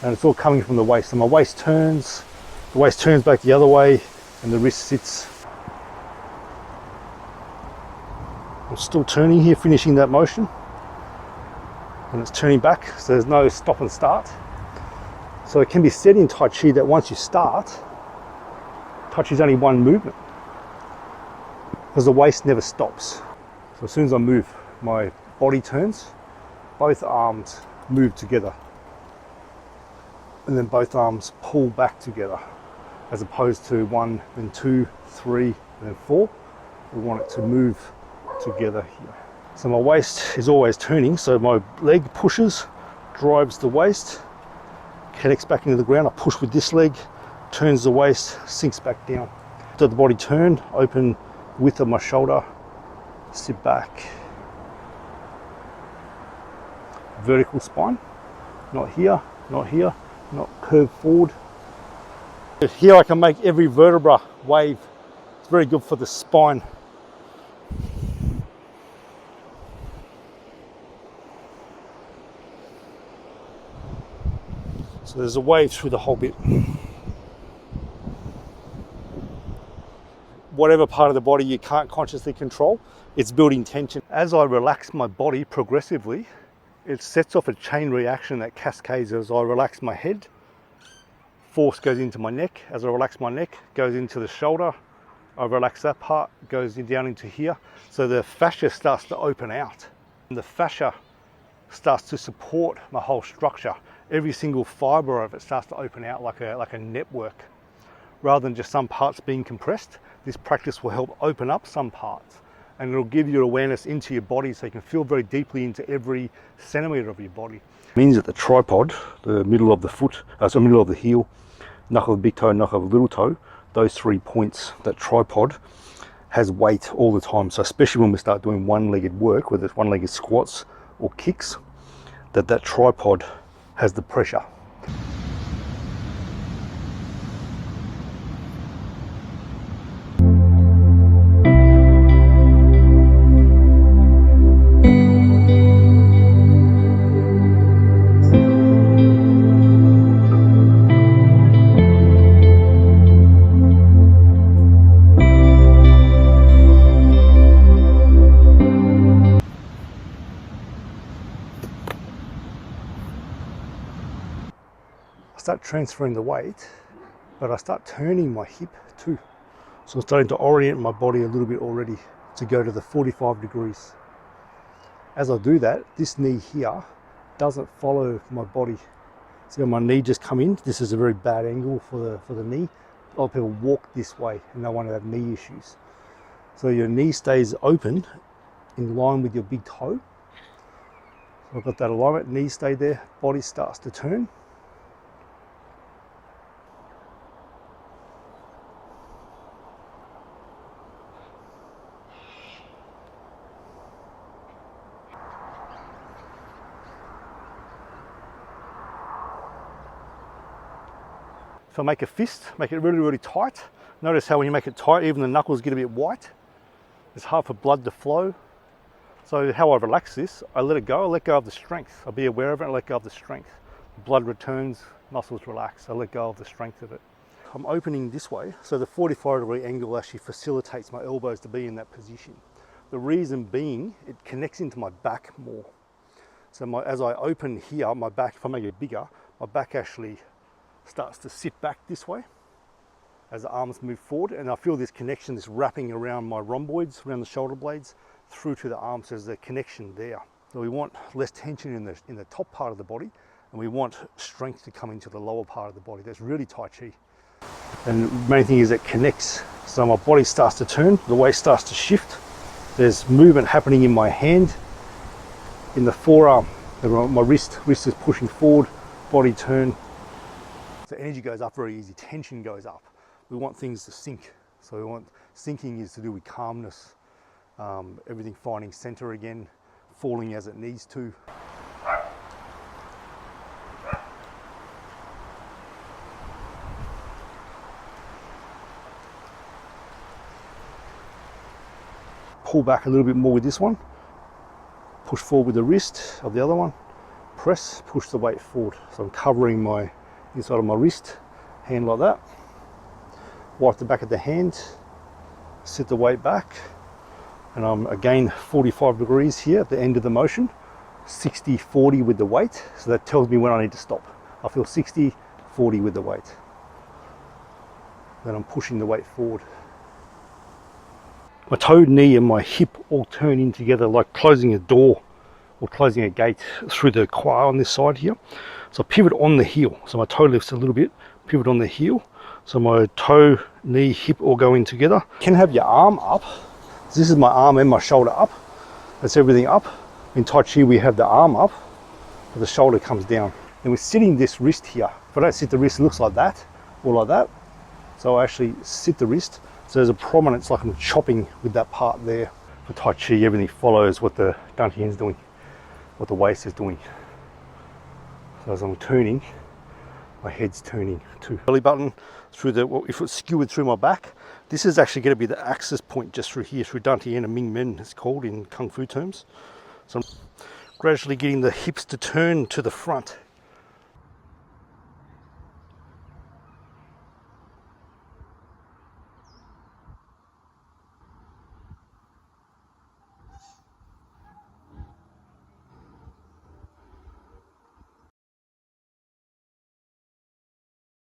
and it's all coming from the waist. So my waist turns, the waist turns back the other way, and the wrist sits. I'm still turning here, finishing that motion, and it's turning back, so there's no stop and start. So it can be said in Tai Chi that once you start, Tai Chi is only one movement, because the waist never stops. So as soon as I move, my body turns, both arms move together, and then both arms pull back together, as opposed to 1, then 2, 3, and then 4. We want it to move together here. So my waist is always turning, so my leg pushes, drives the waist, connects back into the ground. I push with this leg, turns the waist, sinks back down. Let the body turn, open width of my shoulder, sit back. Vertical spine, not here, not here, not curved forward. Here I can make every vertebra wave. It's very good for the spine. So there's a wave through the whole bit. Whatever part of the body you can't consciously control, it's building tension. As I relax my body progressively, it sets off a chain reaction that cascades. As I relax my head, force goes into my neck. As I relax my neck, goes into the shoulder. I relax that part, goes down into here. So the fascia starts to open out. And the fascia starts to support my whole structure. Every single fiber of it starts to open out like a network. Rather than just some parts being compressed, this practice will help open up some parts, and it'll give you awareness into your body, so you can feel very deeply into every centimeter of your body. It means that the tripod, the middle of the foot, so middle of the heel, knuckle of the big toe, knuckle of the little toe, those 3 points, that tripod has weight all the time. So especially when we start doing one-legged work, whether it's one-legged squats or kicks, that tripod has the pressure. Start transferring the weight, but I start turning my hip too. So I'm starting to orient my body a little bit already to go to the 45 degrees. As I do that, this knee here doesn't follow my body. See how my knee just come in? This is a very bad angle for the knee. A lot of people walk this way and they want to have knee issues. So your knee stays open in line with your big toe. So I've got that alignment, knee stay there, body starts to turn. If I make a fist, make it really, really tight. Notice how when you make it tight, even the knuckles get a bit white. It's hard for blood to flow. So how I relax this, I let it go, I let go of the strength. I'll be aware of it and let go of the strength. Blood returns, muscles relax, I let go of the strength of it. I'm opening this way, so the 45-degree angle actually facilitates my elbows to be in that position. The reason being, it connects into my back more. So as I open here, my back, if I make it bigger, my back actually starts to sit back this way as the arms move forward, and I feel this connection, this wrapping around my rhomboids, around the shoulder blades, through to the arms. There's a connection there. So we want less tension in the top part of the body, and we want strength to come into the lower part of the body. That's really Tai Chi. And the main thing is it connects. So my body starts to turn, the waist starts to shift. There's movement happening in my hand, in the forearm. My wrist is pushing forward, body turn. So energy goes up very easy, tension goes up. We want things to sink. So we want, sinking is to do with calmness, everything finding center again, falling as it needs to. Pull back a little bit more with this one. Push forward with the wrist of the other one. press, push the weight forward. So I'm covering my inside of my wrist, hand like that. Wipe the back of the hand, sit the weight back, and I'm again 45 degrees here at the end of the motion, 60-40 with the weight. So that tells me when I need to stop. I feel 60-40 with the weight. Then I'm pushing the weight forward. My toe, knee and my hip all turn in together like closing a door or closing a gate through the quad on this side here. So I pivot on the heel. So my toe lifts a little bit, pivot on the heel. So my toe, knee, hip all go in together. You can have your arm up. So this is my arm and my shoulder up. That's everything up. In Tai Chi we have the arm up, but the shoulder comes down. Then we're sitting this wrist here. If I don't sit the wrist, it looks like that or like that. So I actually sit the wrist. So there's a prominence, like I'm chopping with that part there. For Tai Chi, everything follows what the dantian's doing, what the waist is doing. So as I'm turning, my head's turning to belly button through the, well, if it's skewered through my back, this is actually going to be the axis point just through here, through dantian and Ming Men, it's called in Kung Fu terms. So I'm gradually getting the hips to turn to the front.